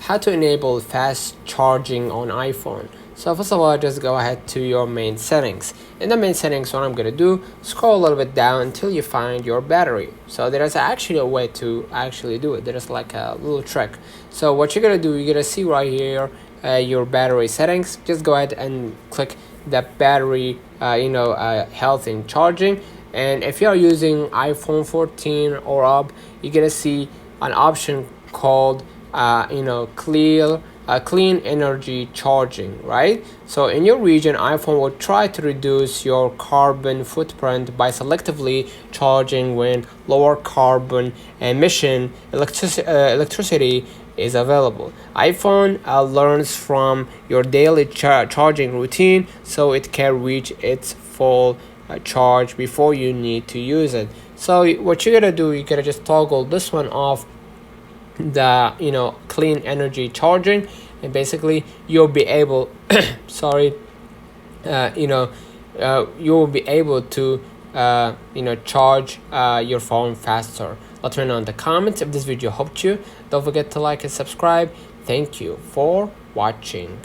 how to enable fast charging on iPhone. So first of all, just go ahead to your main settings. In the main settings, what I'm gonna do, scroll a little bit down until you find your battery. So there is actually a way to actually do it. There is like a little trick. So what you're gonna do, you're gonna see right here your battery settings. Just go ahead and click the battery health and charging. And if you are using iPhone 14 or up, you're gonna see an option called clean energy charging, right? So in your region, iPhone will try to reduce your carbon footprint by selectively charging when lower carbon emission electricity is available. iPhone learns from your daily charging routine, so it can reach its full charge before you need to use it. So what you're gonna do, you're gonna just toggle this one off, the clean energy charging, and basically you'll be able you will be able to charge your phone faster. Let me know in the comments if this video helped you. Don't forget to like and subscribe. Thank you for watching.